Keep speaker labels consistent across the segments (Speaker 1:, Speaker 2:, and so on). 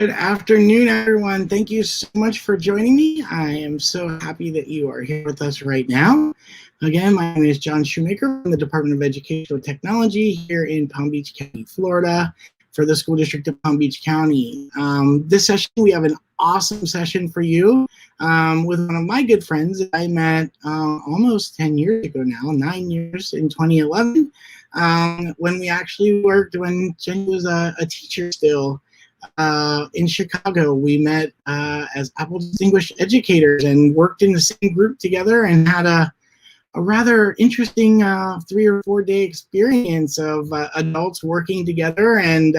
Speaker 1: Good afternoon, everyone. Thank you so much for joining me. I am so happy that you are here with us right now. Again, my name is John Shoemaker from the Department of Educational Technology here in Palm Beach County, Florida, for the School District of Palm Beach County. This session, we have an awesome session for you with one of my good friends that I met almost 10 years ago now, 9 years in 2011, when we actually worked when Jennie was a teacher still. In Chicago, we met as Apple Distinguished Educators and worked in the same group together and had a rather interesting 3 or 4 day experience of adults working together and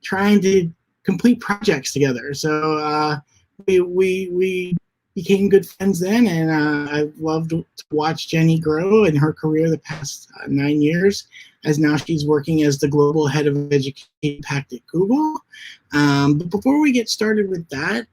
Speaker 1: trying to complete projects together. So we became good friends then, and I've loved to watch Jennie grow in her career the past 9 years, as now she's working as the global head of education impact at Google. But before we get started with that,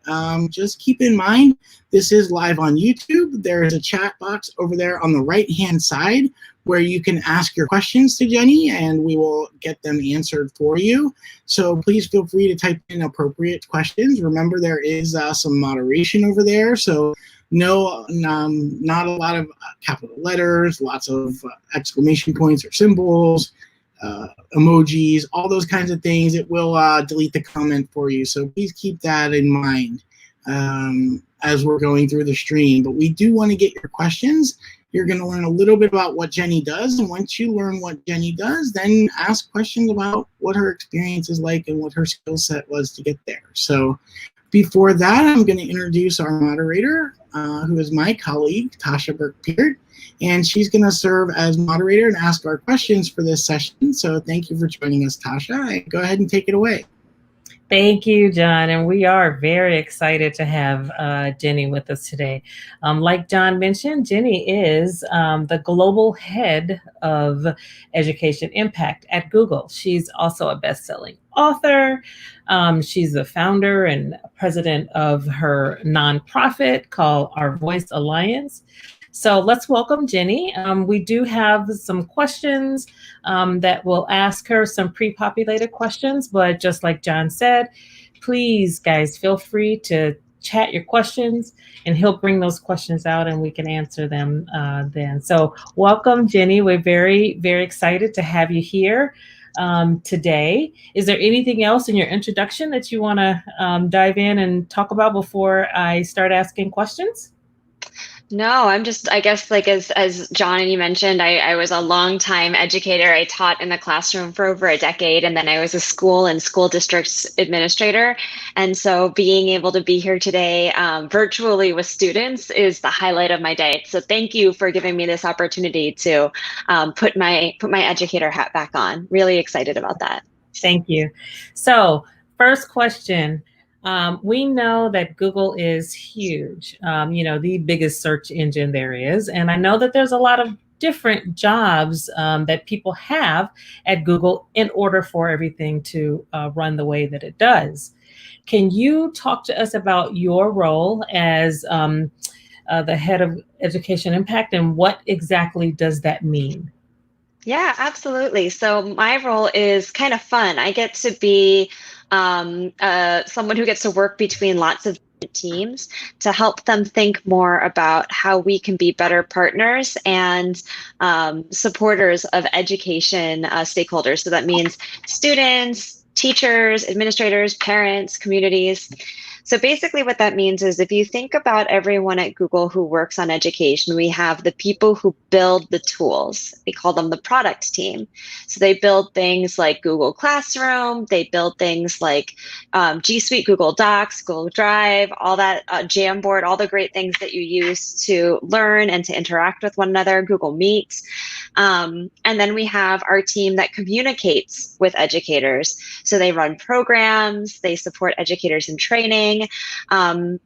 Speaker 1: just keep in mind, this is live on YouTube. There is a chat box over there on the right-hand side where you can ask your questions to Jennie, and we will get them answered for you. So please feel free to type in appropriate questions. Remember, there is some moderation over there, so not a lot of capital letters, lots of exclamation points or symbols, emojis, all those kinds of things. It will delete the comment for you, so please keep that in mind as we're going through the stream. But we do want to get your questions. You're going to learn a little bit about what Jennie does, and once you learn what Jennie does, then ask questions about what her experience is like and what her skill set was to get there. So before that, I'm going to introduce our moderator, who is my colleague, Tasha Burke-Peart, and she's going to serve as moderator and ask our questions for this session. So thank you for joining us, Tasha. Go ahead and take it away.
Speaker 2: Thank you, John, and we are very excited to have Jennie with us today. Like John mentioned, Jennie is the global head of education impact at Google. She's also a best-selling author. She's the founder and president of her nonprofit called Our Voice Alliance. So let's welcome Jennie. We do have some questions that we'll ask her, some pre-populated questions, but just like John said, please, guys, feel free to chat your questions and he'll bring those questions out and we can answer them then. So welcome, Jennie. We're very, very excited to have you here today. Is there anything else in your introduction that you want to dive in and talk about before I start asking questions?
Speaker 3: No, I guess like as John and you mentioned, I was a longtime educator. I taught in the classroom for over a decade, and then I was a school and school districts administrator. And so being able to be here today virtually with students is the highlight of my day. So thank you for giving me this opportunity to put my educator hat back on. Really excited about that.
Speaker 2: Thank you. So first question. We know that Google is huge, the biggest search engine there is. And I know that there's a lot of different jobs that people have at Google in order for everything to run the way that it does. Can you talk to us about your role as the head of education impact and what exactly does that mean?
Speaker 3: Yeah, absolutely. So my role is kind of fun. I get to be someone who gets to work between lots of teams to help them think more about how we can be better partners and supporters of education stakeholders. So that means students, teachers, administrators, parents, communities. So basically what that means is if you think about everyone at Google who works on education, we have the people who build the tools. We call them the product team. So they build things like Google Classroom, they build things like G Suite, Google Docs, Google Drive, all that Jamboard, all the great things that you use to learn and to interact with one another, Google Meet. And then we have our team that communicates with educators. So they run programs, they support educators in training.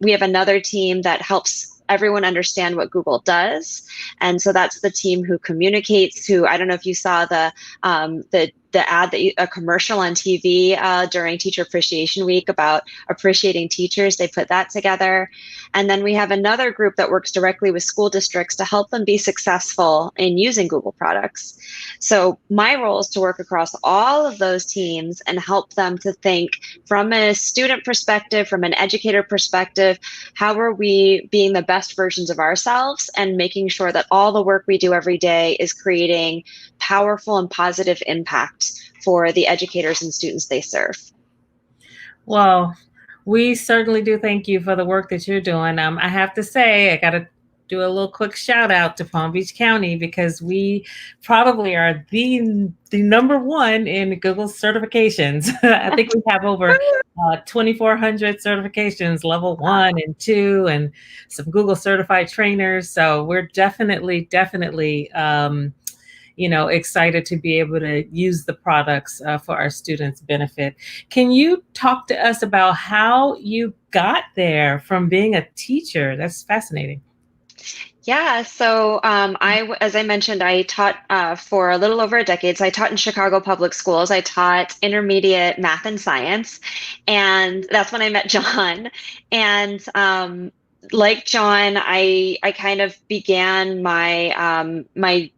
Speaker 3: We have another team that helps everyone understand what Google does. And so that's the team who communicates, who, I don't know if you saw the ad a commercial on TV during Teacher Appreciation Week about appreciating teachers. They put that together. And then we have another group that works directly with school districts to help them be successful in using Google products. So my role is to work across all of those teams and help them to think from a student perspective, from an educator perspective, how are we being the best versions of ourselves and making sure that all the work we do every day is creating powerful and positive impact for the educators and students they serve.
Speaker 2: Well, we certainly do thank you for the work that you're doing. I have to say, I got to do a little quick shout out to Palm Beach County, because we probably are the number one in Google certifications. I think we have over 2,400 certifications, level 1 and 2, and some Google certified trainers. So we're definitely excited to be able to use the products for our students' benefit. Can you talk to us about how you got there from being a teacher? That's fascinating.
Speaker 3: Yeah, so as I mentioned, I taught for a little over a decade. So I taught in Chicago public schools. I taught intermediate math and science, and that's when I met John. And like John, I kind of began my my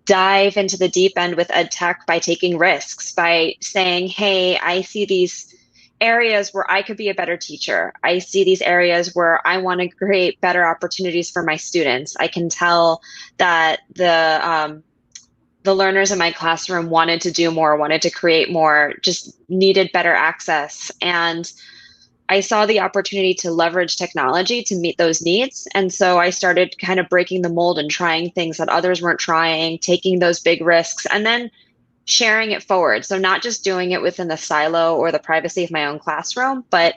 Speaker 3: dive into the deep end with ed tech by taking risks, by saying, hey, I see these areas where I could be a better teacher. I see these areas where I want to create better opportunities for my students. I can tell that the learners in my classroom wanted to do more, wanted to create more, just needed better access. And I saw the opportunity to leverage technology to meet those needs. And so I started kind of breaking the mold and trying things that others weren't trying, taking those big risks, and then sharing it forward. So not just doing it within the silo or the privacy of my own classroom, but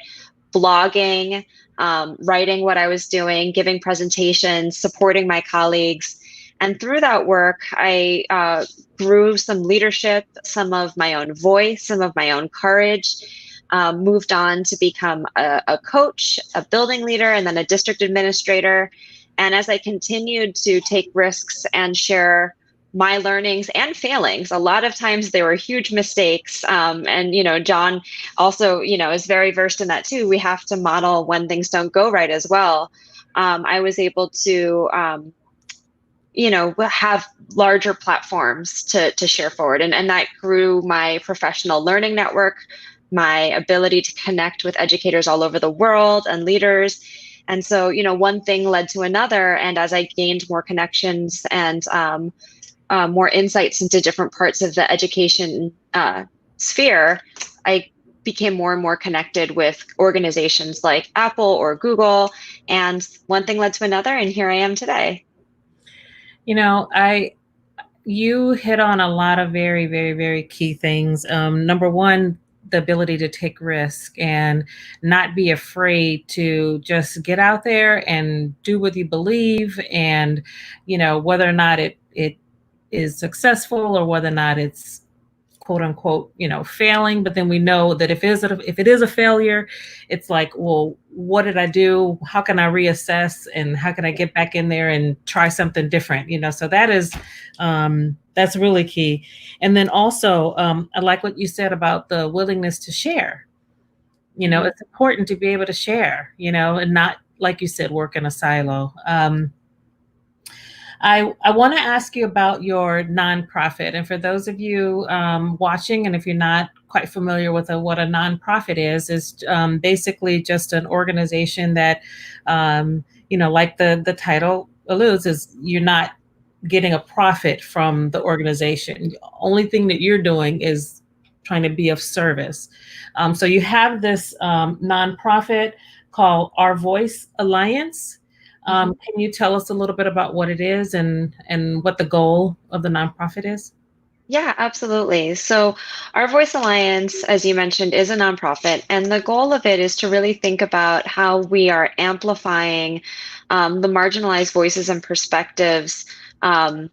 Speaker 3: blogging, writing what I was doing, giving presentations, supporting my colleagues. And through that work, I grew some leadership, some of my own voice, some of my own courage, moved on to become a coach, a building leader, and then a district administrator. And as I continued to take risks and share my learnings and failings, a lot of times they were huge mistakes. And, John also, is very versed in that too. We have to model when things don't go right as well. I was able to, have larger platforms to share forward. And that grew my professional learning network, my ability to connect with educators all over the world and leaders. And so, one thing led to another. And as I gained more connections and more insights into different parts of the education sphere, I became more and more connected with organizations like Apple or Google. And one thing led to another. And here I am today.
Speaker 2: You hit on a lot of very, very, very key things. Number one, the ability to take risk and not be afraid to just get out there and do what you believe, and whether or not it is successful or whether or not it's quote unquote failing. But then we know that if it is a failure, it's like, well, what did I do? How can I reassess, and how can I get back in there and try something different? So that is that's really key. And then also I like what you said about the willingness to share. It's important to be able to share, and not, like you said, work in a silo. I want to ask you about your nonprofit. And for those of you watching, and if you're not quite familiar with what a nonprofit is basically just an organization that, like the title alludes, is you're not getting a profit from the organization. The only thing that you're doing is trying to be of service. So you have this nonprofit called Our Voice Alliance. Can you tell us a little bit about what it is and what the goal of the nonprofit is?
Speaker 3: Yeah, absolutely. So Our Voice Alliance, as you mentioned, is a nonprofit, and the goal of it is to really think about how we are amplifying the marginalized voices and perspectives to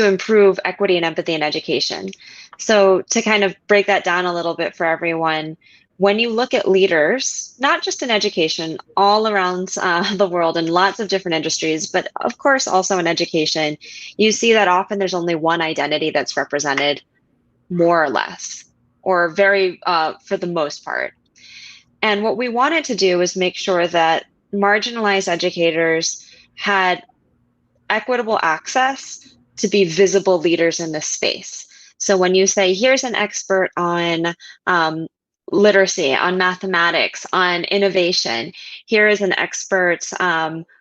Speaker 3: improve equity and empathy in education. So to kind of break that down a little bit for everyone, when you look at leaders, not just in education, all around the world in lots of different industries, but of course also in education, you see that often there's only one identity that's represented. more or less, or very, for the most part. And what we wanted to do was make sure that marginalized educators had equitable access to be visible leaders in this space. So when you say, here's an expert on literacy, on mathematics, on innovation, here is an expert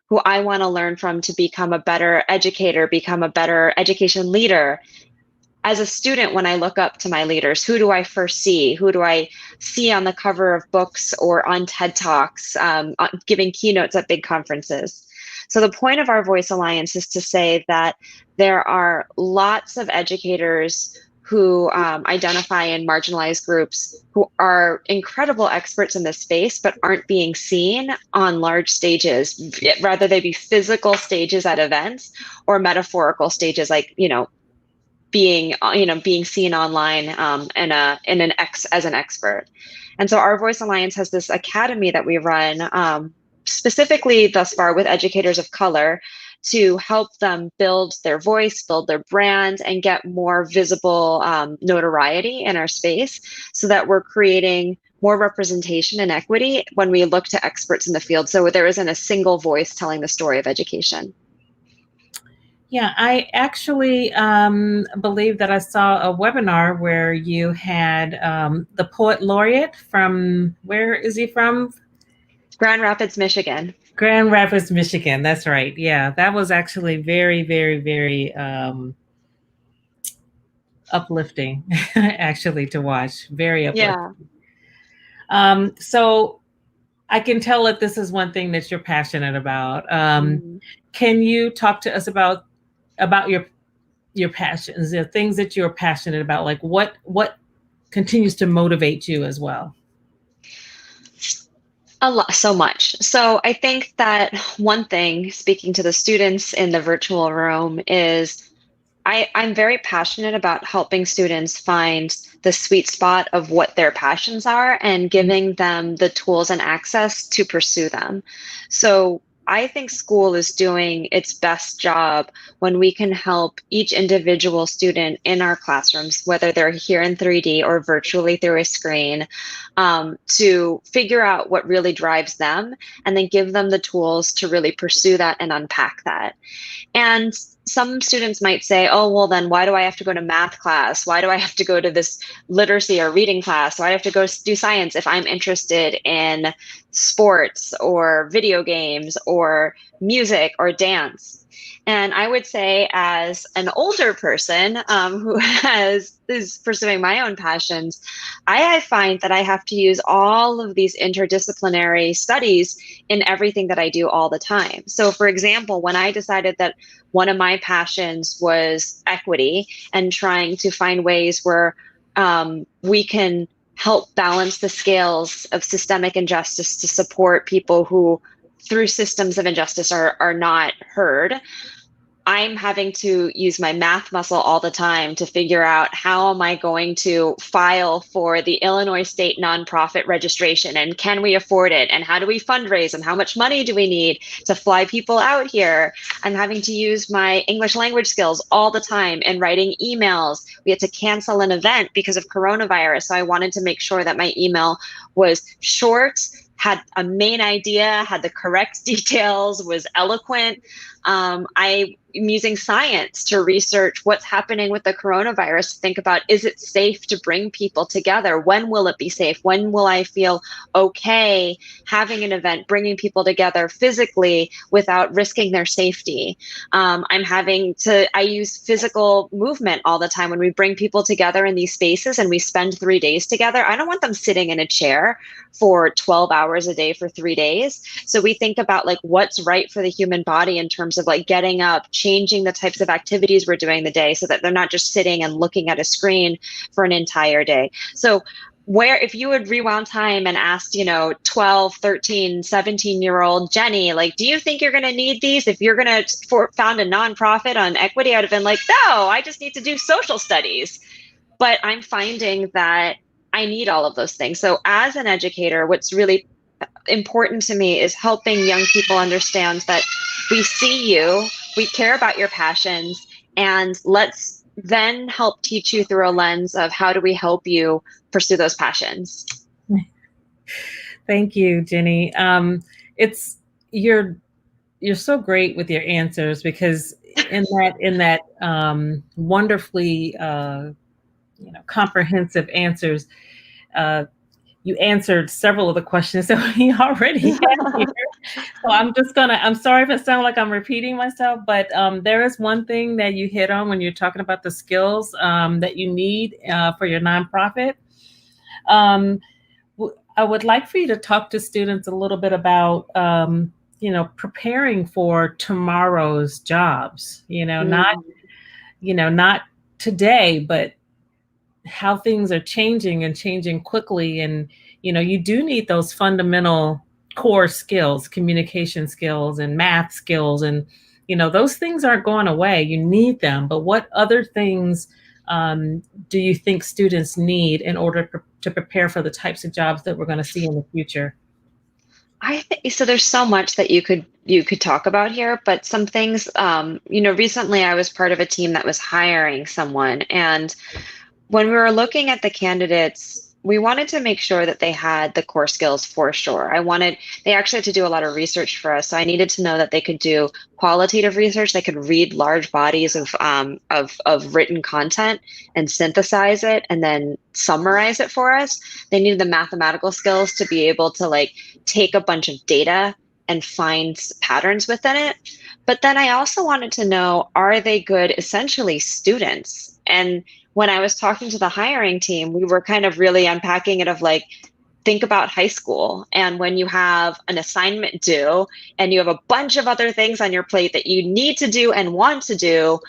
Speaker 3: who I want to learn from to become a better educator, become a better education leader. As a student, when I look up to my leaders, who do I first see? Who do I see on the cover of books or on TED Talks, giving keynotes at big conferences? So the point of our Voice Alliance is to say that there are lots of educators who identify in marginalized groups who are incredible experts in this space, but aren't being seen on large stages, rather they be physical stages at events or metaphorical stages, like, being seen online as an expert. And so our Voice Alliance has this academy that we run specifically thus far with educators of color to help them build their voice, build their brand, and get more visible notoriety in our space, so that we're creating more representation and equity when we look to experts in the field, so there isn't a single voice telling the story of education.
Speaker 2: Yeah, I actually believe that I saw a webinar where you had the poet laureate from, where is he from?
Speaker 3: Grand Rapids, Michigan.
Speaker 2: Grand Rapids, Michigan. That's right. Yeah, that was actually very, very, very uplifting, actually, to watch. Very uplifting.
Speaker 3: Yeah.
Speaker 2: So I can tell that this is one thing that you're passionate about. Can you talk to us about your passions, the things that you're passionate about, like what continues to motivate you as well?
Speaker 3: A lot, so much. So I think that one thing, speaking to the students in the virtual room, is I'm very passionate about helping students find the sweet spot of what their passions are and giving them the tools and access to pursue them. So I think school is doing its best job when we can help each individual student in our classrooms, whether they're here in 3D or virtually through a screen, to figure out what really drives them and then give them the tools to really pursue that and unpack that. And some students might say, oh, well, then why do I have to go to math class? Why do I have to go to this literacy or reading class? Why do I have to go do science if I'm interested in sports or video games or music or dance? And I would say, as an older person who is pursuing my own passions, I find that I have to use all of these interdisciplinary studies in everything that I do all the time. So, for example, when I decided that one of my passions was equity and trying to find ways where we can help balance the scales of systemic injustice to support people who, through systems of injustice, are not heard, I'm having to use my math muscle all the time to figure out how am I going to file for the Illinois State nonprofit registration, and can we afford it, and how do we fundraise, and how much money do we need to fly people out here? I'm having to use my English language skills all the time and writing emails. We had to cancel an event because of coronavirus, so I wanted to make sure that my email was short, had a main idea, had the correct details, was eloquent. I'm using science to research what's happening with the coronavirus, to think about, is it safe to bring people together? When will it be safe? When will I feel okay having an event, bringing people together physically without risking their safety? I use physical movement all the time. When we bring people together in these spaces and we spend 3 days together, I don't want them sitting in a chair for 12 hours a day for 3 days. So we think about like what's right for the human body in terms of like getting up, changing the types of activities we're doing the day so that they're not just sitting and looking at a screen for an entire day. So if you would rewound time and asked, 12, 13, 17-year-old Jennie, like, do you think you're going to need these? If you're going to found a nonprofit on equity, I would have been like, no, I just need to do social studies. But I'm finding that I need all of those things. So as an educator, what's really important to me is helping young people understand that we see you, we care about your passions, and let's then help teach you through a lens of how do we help you pursue those passions.
Speaker 2: Thank you, Jennie. It's you're so great with your answers, because in that wonderfully comprehensive answers, you answered several of the questions that we already had here. So I'm sorry if it sounds like I'm repeating myself, but there is one thing that you hit on when you're talking about the skills that you need for your nonprofit. I would like for you to talk to students a little bit about, preparing for tomorrow's jobs, not today, but how things are changing and changing quickly. And, you do need those fundamental core skills, communication skills and math skills. And, those things aren't going away. You need them. But what other things do you think students need in order to prepare for the types of jobs that we're going to see in the future?
Speaker 3: I think so. There's so much that you could talk about here, but some things, recently I was part of a team that was hiring someone, and when we were looking at the candidates, we wanted to make sure that they had the core skills for sure. They actually had to do a lot of research for us. So I needed to know that they could do qualitative research. They could read large bodies of written content and synthesize it and then summarize it for us. They needed the mathematical skills to be able to take a bunch of data and find patterns within it. But then I also wanted to know, are they good, essentially, students? And when I was talking to the hiring team, we were kind of really unpacking it of think about high school. And when you have an assignment due and you have a bunch of other things on your plate that you need to do and want to do,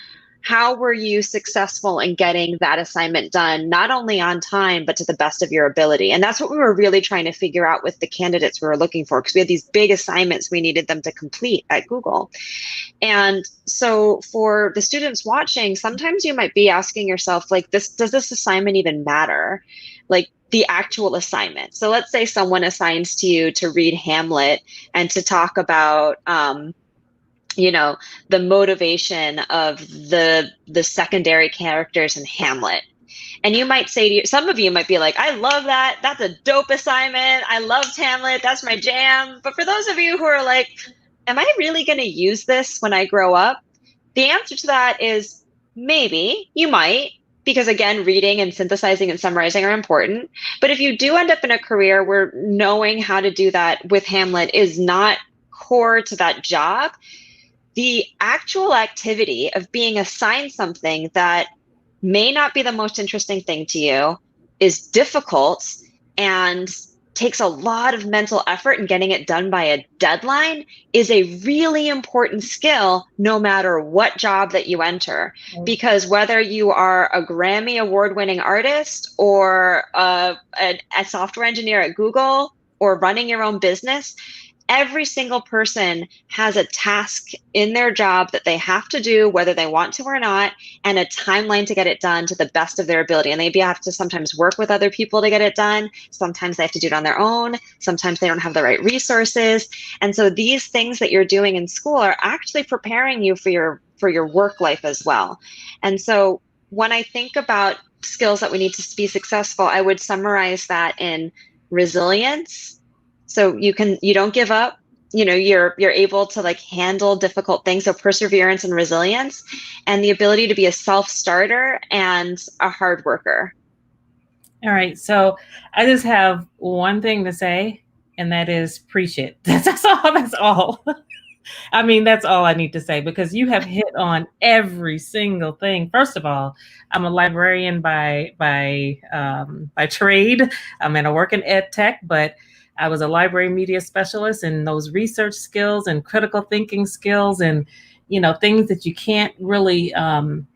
Speaker 3: how were you successful in getting that assignment done, not only on time, but to the best of your ability? And that's what we were really trying to figure out with the candidates we were looking for, because we had these big assignments we needed them to complete at Google. And so for the students watching, sometimes you might be asking yourself, does this assignment even matter? The actual assignment. So let's say someone assigns to you to read Hamlet and to talk about, the motivation of the secondary characters in Hamlet. And you might say some of you might be like, I love that. That's a dope assignment. I loved Hamlet. That's my jam. But for those of you who are like, am I really going to use this when I grow up? The answer to that is maybe, you might, because again, reading and synthesizing and summarizing are important. But if you do end up in a career where knowing how to do that with Hamlet is not core to that job, the actual activity of being assigned something that may not be the most interesting thing to you is difficult and takes a lot of mental effort, and getting it done by a deadline is a really important skill no matter what job that you enter. Because whether you are a Grammy award-winning artist or a software engineer at Google or running your own business, every single person has a task in their job that they have to do, whether they want to or not, and a timeline to get it done to the best of their ability. And they have to sometimes work with other people to get it done. Sometimes they have to do it on their own. Sometimes they don't have the right resources. And so these things that you're doing in school are actually preparing you for your work life as well. And so when I think about skills that we need to be successful, I would summarize that in resilience. So you don't give up, you're able to handle difficult things. So perseverance and resilience, and the ability to be a self-starter and a hard worker.
Speaker 2: All right. So I just have one thing to say, and that is preach it. That's all. That's all. I mean, that's all I need to say, because you have hit on every single thing. First of all, I'm a librarian by trade. I work in ed tech, but I was a library media specialist, and those research skills and critical thinking skills and, things that you can't really, some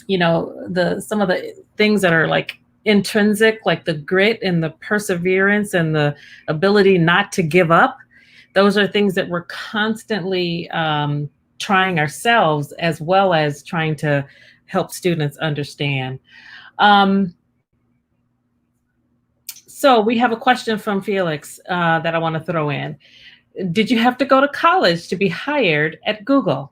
Speaker 2: of the things that are intrinsic, like the grit and the perseverance and the ability not to give up. Those are things that we're constantly trying ourselves, as well as trying to help students understand. So we have a question from Felix that I want to throw in. Did you have to go to college to be hired at Google?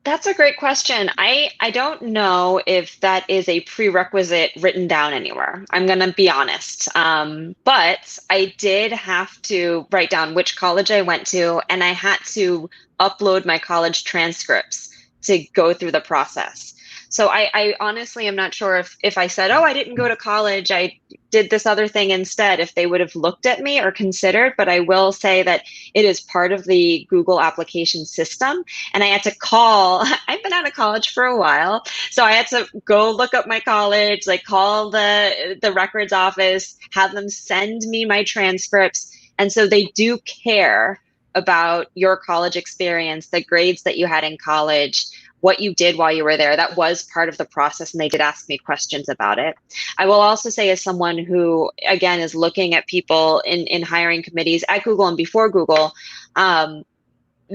Speaker 3: That's a great question. I don't know if that is a prerequisite written down anywhere. I'm going to be honest. But I did have to write down which college I went to, and I had to upload my college transcripts to go through the process. So I honestly am not sure if I said, oh, I didn't go to college, I did this other thing instead, if they would have looked at me or considered. But I will say that it is part of the Google application system. And I had to call, I've been out of college for a while. So I had to go look up my college, like call the records office, have them send me my transcripts. And so they do care about your college experience, the grades that you had in college, what you did while you were there. That was part of the process, and they did ask me questions about it. I will also say, as someone who, again, is looking at people in hiring committees at Google and before Google,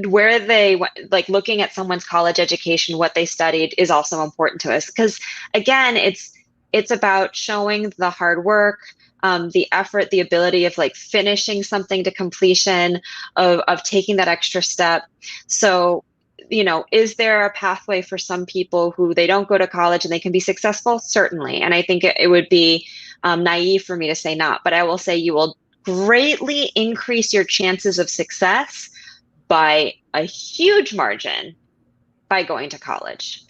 Speaker 3: where they like looking at someone's college education, what they studied is also important to us. Because again, it's about showing the hard work, the effort, the ability of like finishing something to completion, of taking that extra step. So, is there a pathway for some people who they don't go to college and they can be successful? Certainly. And I think it would be naive for me to say not, but I will say you will greatly increase your chances of success by a huge margin by going to college.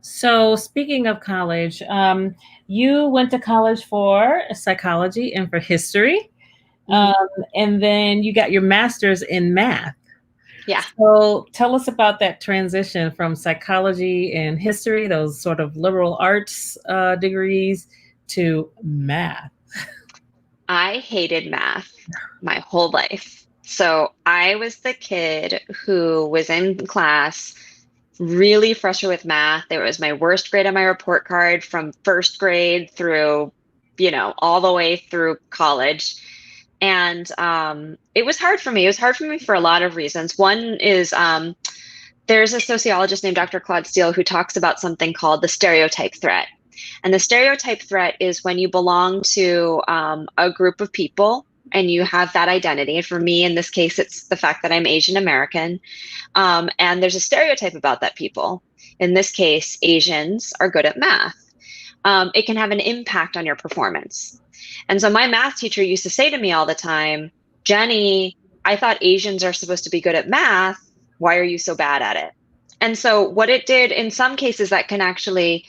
Speaker 2: So speaking of college, you went to college for psychology and for history, and then you got your master's in math.
Speaker 3: Yeah.
Speaker 2: So tell us about that transition from psychology and history, those sort of liberal arts degrees, to math.
Speaker 3: I hated math my whole life. So I was the kid who was in class really frustrated with math. It was my worst grade on my report card from first grade through, all the way through college. And it was hard for me. It was hard for me for a lot of reasons. One is there's a sociologist named Dr. Claude Steele who talks about something called the stereotype threat. And the stereotype threat is when you belong to a group of people and you have that identity. And for me, in this case, it's the fact that I'm Asian American. And there's a stereotype about that people. In this case, Asians are good at math. It can have an impact on your performance. And so my math teacher used to say to me all the time, Jennie, I thought Asians are supposed to be good at math. Why are you so bad at it? And so what it did in some cases, that can actually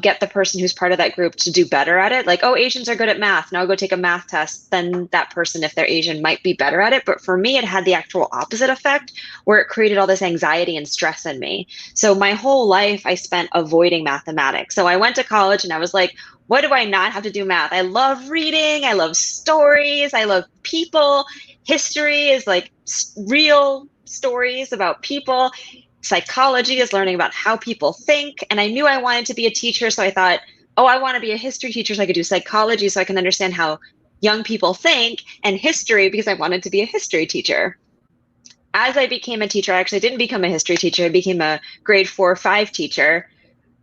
Speaker 3: get the person who's part of that group to do better at it. Like, oh, Asians are good at math. Now I'll go take a math test. Then that person, if they're Asian, might be better at it. But for me, it had the actual opposite effect, where it created all this anxiety and stress in me. So my whole life I spent avoiding mathematics. So I went to college and I was like, what do I not have to do math? I love reading. I love stories. I love people. History is like real stories about people. Psychology is learning about how people think. And I knew I wanted to be a teacher. So I thought, oh, I want to be a history teacher so I could do psychology so I can understand how young people think, and history because I wanted to be a history teacher. As I became a teacher, I actually didn't become a history teacher. I became a grade 4 or 5 teacher.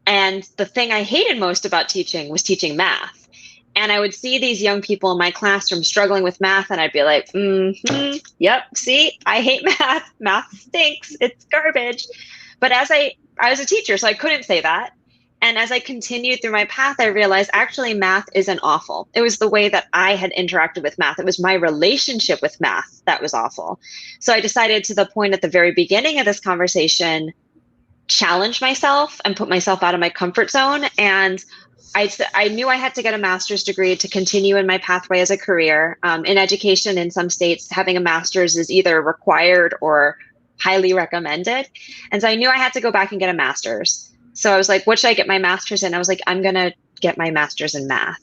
Speaker 3: And the thing I hated most about teaching was teaching math. And I would see these young people in my classroom struggling with math, and I'd be like, yep, see, I hate math. Math stinks. It's garbage. But as I was a teacher, so I couldn't say that. And as I continued through my path, I realized actually math isn't awful. It was the way that I had interacted with math. It was my relationship with math that was awful. So I decided, to the point at the very beginning of this conversation, challenge myself and put myself out of my comfort zone. And I knew I had to get a master's degree to continue in my pathway as a career. In education, in some states, having a master's is either required or highly recommended. And so I knew I had to go back and get a master's. So I was like, what should I get my master's in? I was like, I'm going to get my master's in math.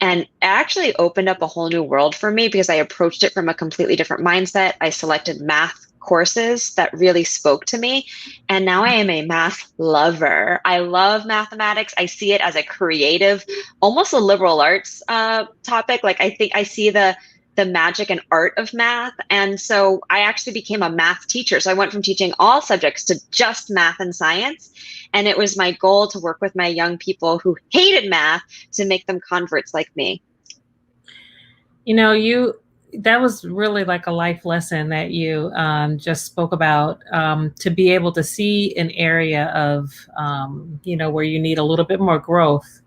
Speaker 3: And it actually opened up a whole new world for me because I approached it from a completely different mindset. I selected math courses that really spoke to me. And now I am a math lover. I love mathematics. I see it as a creative, almost a liberal arts topic. Like, I think I see the magic and art of math. And so I actually became a math teacher. So I went from teaching all subjects to just math and science. And it was my goal to work with my young people who hated math to make them converts like me.
Speaker 2: You know, that was really like a life lesson that you just spoke about, to be able to see an area of, where you need a little bit more growth,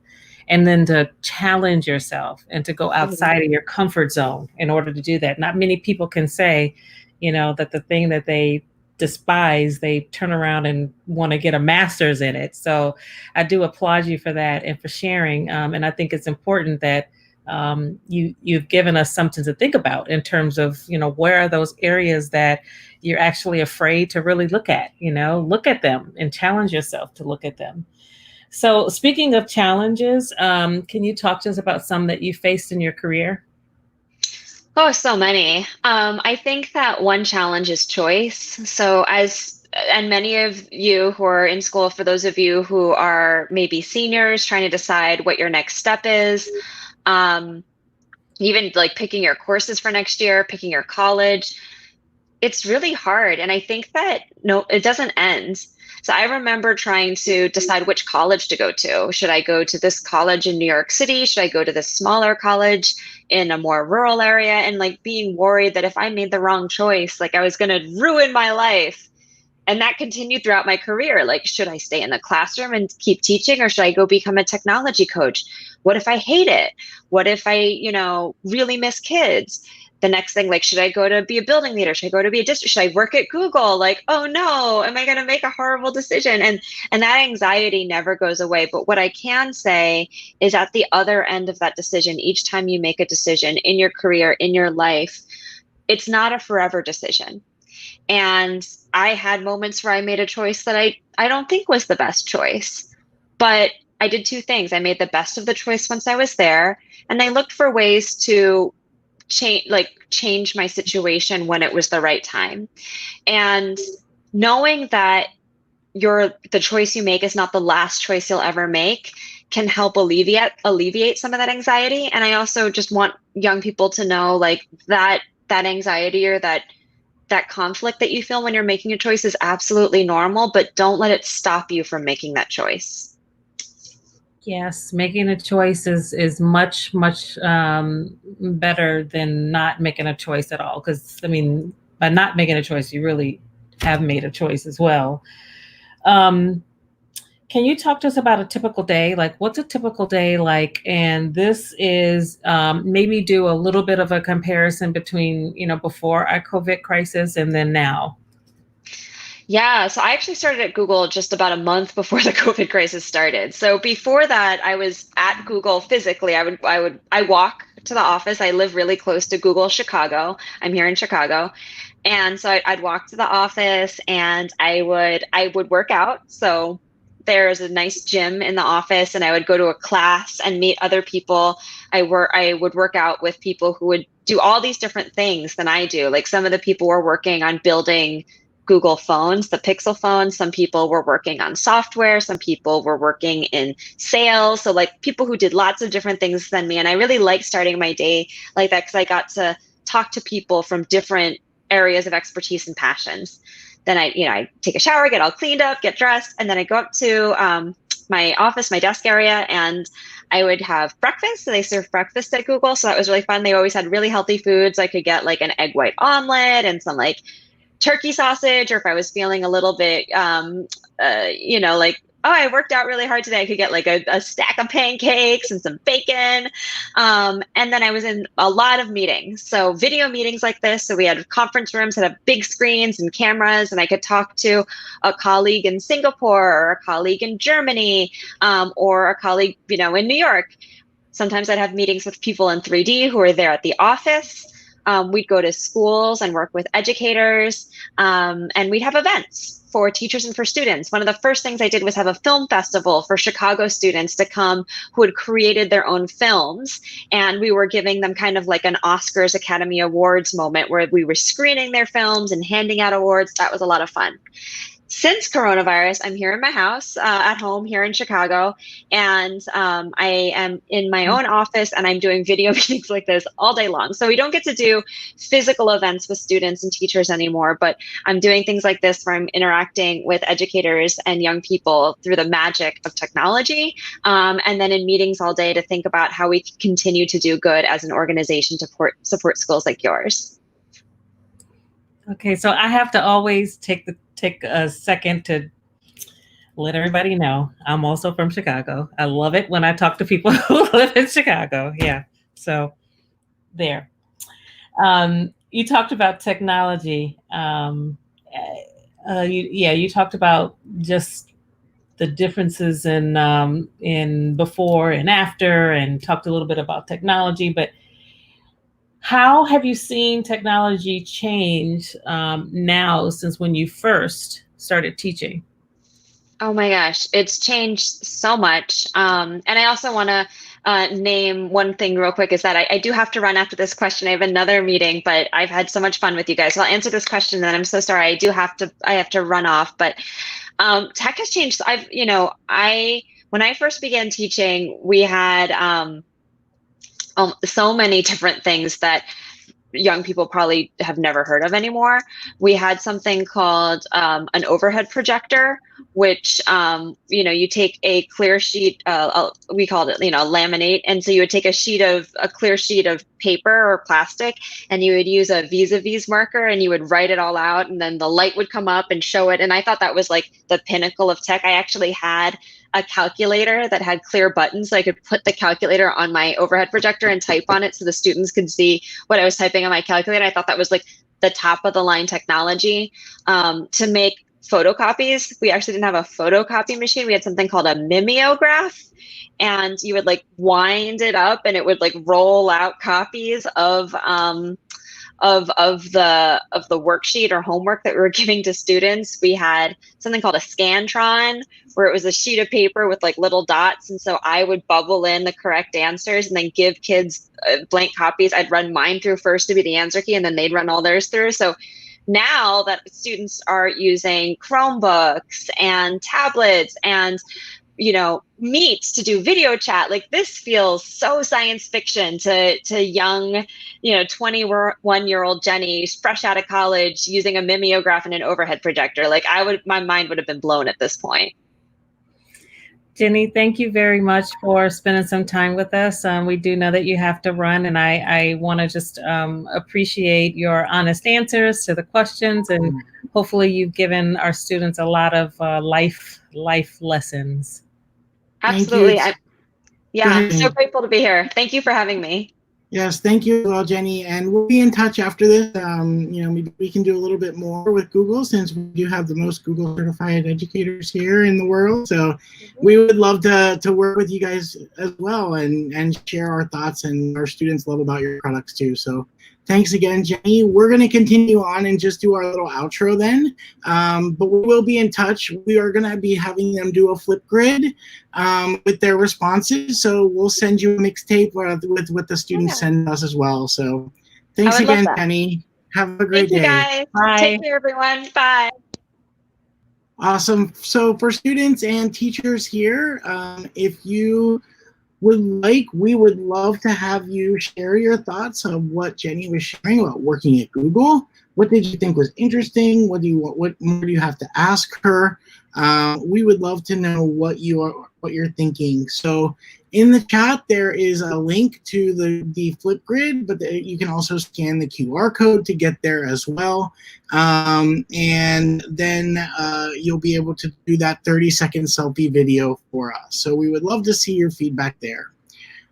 Speaker 2: and then to challenge yourself and to go outside of your comfort zone in order to do that. Not many people can say, that the thing that they despise, they turn around and want to get a master's in it. So I do applaud you for that and for sharing. And I think it's important that you've given us something to think about in terms of, where are those areas that you're actually afraid to really look at, look at them and challenge yourself to look at them. So speaking of challenges, can you talk to us about some that you faced in your career?
Speaker 3: Oh, so many. I think that one challenge is choice. So and many of you who are in school, for those of you who are maybe seniors trying to decide what your next step is, even like picking your courses for next year, picking your college, it's really hard. And I think that no, it doesn't end. So I remember trying to decide which college to go to. Should I go to this college in New York City? Should I go to this smaller college in a more rural area? And like being worried that if I made the wrong choice, like I was going to ruin my life. And that continued throughout my career. Like, should I stay in the classroom and keep teaching, or should I go become a technology coach? What if I hate it? What if I, really miss kids? The next thing, like, should I go to be a building leader? Should I go to be a district? Should I work at Google? Like, oh no, am I going to make a horrible decision? And that anxiety never goes away. But what I can say is at the other end of that decision, each time you make a decision in your career, in your life, it's not a forever decision. And I had moments where I made a choice that I don't think was the best choice. But I did two things. I made the best of the choice once I was there, and I looked for ways to change my situation when it was the right time. And knowing that the choice you make is not the last choice you'll ever make can help alleviate some of that anxiety. And I also just want young people to know, like, that anxiety or that conflict that you feel when you're making a choice is absolutely normal, but don't let it stop you from making that choice.
Speaker 2: Yes, making a choice is much, much better than not making a choice at all. Because, I mean, by not making a choice, you really have made a choice as well. Can you talk to us about a typical day? Like, what's a typical day like? And this is maybe do a little bit of a comparison between, before our COVID crisis and then now.
Speaker 3: Yeah, so I actually started at Google just about a month before the COVID crisis started. So before that, I was at Google physically. I walk to the office. I live really close to Google Chicago. I'm here in Chicago. And so I'd walk to the office and I would work out. So there's a nice gym in the office, and I would go to a class and meet other people. I would work out with people who would do all these different things than I do. Like, some of the people were working on building Google phones, the Pixel phones. Some people were working on software. Some people were working in sales. So like people who did lots of different things than me. And I really liked starting my day like that because I got to talk to people from different areas of expertise and passions. Then I take a shower, get all cleaned up, get dressed, and then I go up to my office, my desk area, and I would have breakfast. So they serve breakfast at Google. So that was really fun. They always had really healthy foods. I could get like an egg white omelet and some like turkey sausage, or if I was feeling a little bit, I worked out really hard today, I could get like a stack of pancakes and some bacon. And then I was in a lot of meetings. So video meetings like this. So we had conference rooms that have big screens and cameras, and I could talk to a colleague in Singapore or a colleague in Germany, or a colleague, in New York. Sometimes I'd have meetings with people in 3D who are there at the office. We'd go to schools and work with educators, and we'd have events for teachers and for students. One of the first things I did was have a film festival for Chicago students to come who had created their own films. And we were giving them kind of like an Oscars Academy Awards moment where we were screening their films and handing out awards. That was a lot of fun. since coronavirus, I'm here in my house at home here in Chicago, and I am in my own office, and I'm doing video meetings like this all day long. So we don't get to do physical events with students and teachers anymore, but I'm doing things like this where I'm interacting with educators and young people through the magic of technology, and then in meetings all day to think about how we can continue to do good as an organization to support schools like yours.
Speaker 2: Okay, so I have to always take a second to let everybody know I'm also from Chicago. I love it when I talk to people who live in Chicago. Yeah, so there. You talked about technology. You talked about just the differences in before and after, and talked a little bit about technology, but how have you seen technology change now since when you first started teaching?
Speaker 3: Oh my gosh, it's changed so much. And I also want to name one thing real quick is that I do have to run after this question. I have another meeting, but I've had so much fun with you guys. So I'll answer this question, and then I'm so sorry. I have to run off, but tech has changed. When I first began teaching, we had so many different things that young people probably have never heard of anymore. We had something called an overhead projector, which you take a clear sheet, we called it laminate, and so you would take a clear sheet of paper or plastic, and you would use a vis-a-vis marker, and you would write it all out, and then the light would come up and show it. And I thought that was like the pinnacle of tech. I actually had a calculator that had clear buttons, so I could put the calculator on my overhead projector and type on it so the students could see what I was typing on my calculator. I thought that was like the top of the line technology. To make photocopies, we actually didn't have a photocopy machine. We had something called a mimeograph, and you would like wind it up, and it would like roll out copies of the worksheet or homework that we were giving to students. We had something called a Scantron, where it was a sheet of paper with like little dots, and so I would bubble in the correct answers and then give kids blank copies. I'd run mine through first to be the answer key, and then they'd run all theirs through. So now that students are using Chromebooks and tablets and Meet to do video chat, like this feels so science fiction to young 21-year-old Jenny fresh out of college using a mimeograph and an overhead projector. Like my mind would have been blown at this point.
Speaker 2: Jenny, thank you very much for spending some time with us. We do know that you have to run, and I want to just appreciate your honest answers to the questions, and hopefully you've given our students a lot of life lessons.
Speaker 3: Absolutely. I'm so grateful to be here. Thank you for having me.
Speaker 1: Yes, thank you as well, Jenny. And we'll be in touch after this. Maybe we can do a little bit more with Google, since we do have the most Google certified educators here in the world. So we would love to work with you guys as well and share our thoughts, and our students love about your products too. So thanks again, Jenny. We're going to continue on and just do our little outro then. But we will be in touch. We are going to be having them do a Flipgrid with their responses. So we'll send you a mixtape with what the students send us as well. So thanks again, Jenny. Have a great day.
Speaker 3: Thank you, guys.
Speaker 2: Bye.
Speaker 3: Take care, everyone. Bye.
Speaker 1: Awesome. So for students and teachers here, if you we would love to have you share your thoughts of what Jenny was sharing about working at Google. What did you think was interesting? What more do you have to ask her? We would love to know what you're thinking. So in the chat, there is a link to the Flipgrid, but you can also scan the QR code to get there as well. And then you'll be able to do that 30-second selfie video for us. So we would love to see your feedback there.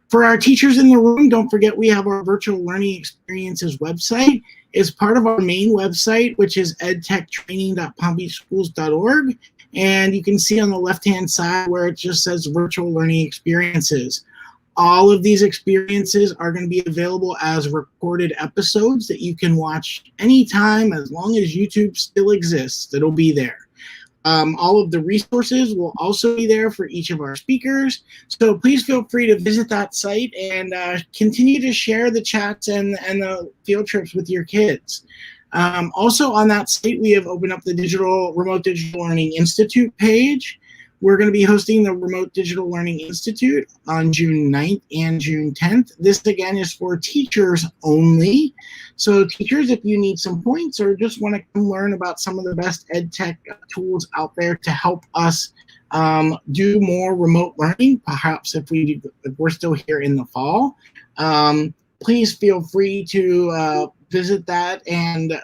Speaker 1: For our teachers in the room, don't forget we have our virtual learning experiences website. It's part of our main website, which is edtechtraining.palmbeachschools.org. And you can see on the left-hand side where it just says virtual learning experiences. All of these experiences are going to be available as recorded episodes that you can watch anytime, as long as YouTube still exists. It'll be there. All of the resources will also be there for each of our speakers. So please feel free to visit that site and continue to share the chats and the field trips with your kids. Also on that site, we have opened up the Remote Digital Learning Institute page. We're going to be hosting the Remote Digital Learning Institute on June 9th and June 10th. This, again, is for teachers only. So teachers, if you need some points or just want to come learn about some of the best ed tech tools out there to help us do more remote learning, perhaps if we're still here in the fall, please feel free to visit that and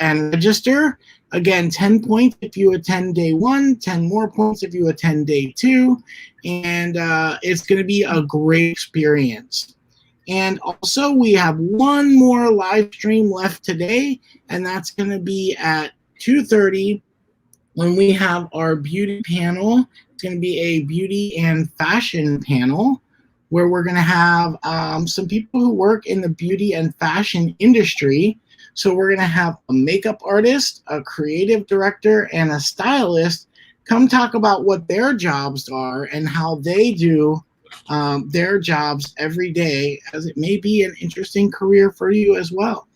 Speaker 1: register. Again, 10 points if you attend day 1, 10 more points if you attend day 2, and it's going to be a great experience. And also, we have one more live stream left today, and that's going to be at 2:30 when we have our beauty panel. It's going to be a beauty and fashion panel where we're going to have some people who work in the beauty and fashion industry. So we're going to have a makeup artist, a creative director, and a stylist come talk about what their jobs are and how they do their jobs every day, as it may be an interesting career for you as well.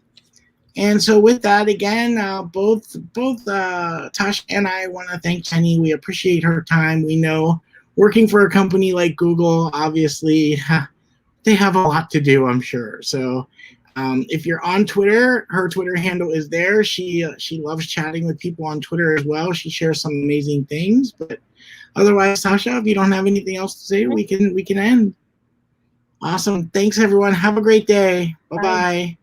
Speaker 1: And so with that, again, both Tasha and I want to thank Jennie. We appreciate her time. We know working for a company like Google, obviously, they have a lot to do, I'm sure. So if you're on Twitter, her Twitter handle is there. She loves chatting with people on Twitter as well. She shares some amazing things. But otherwise, Tasha, if you don't have anything else to say, we can end. Awesome. Thanks, everyone. Have a great day. Bye-bye.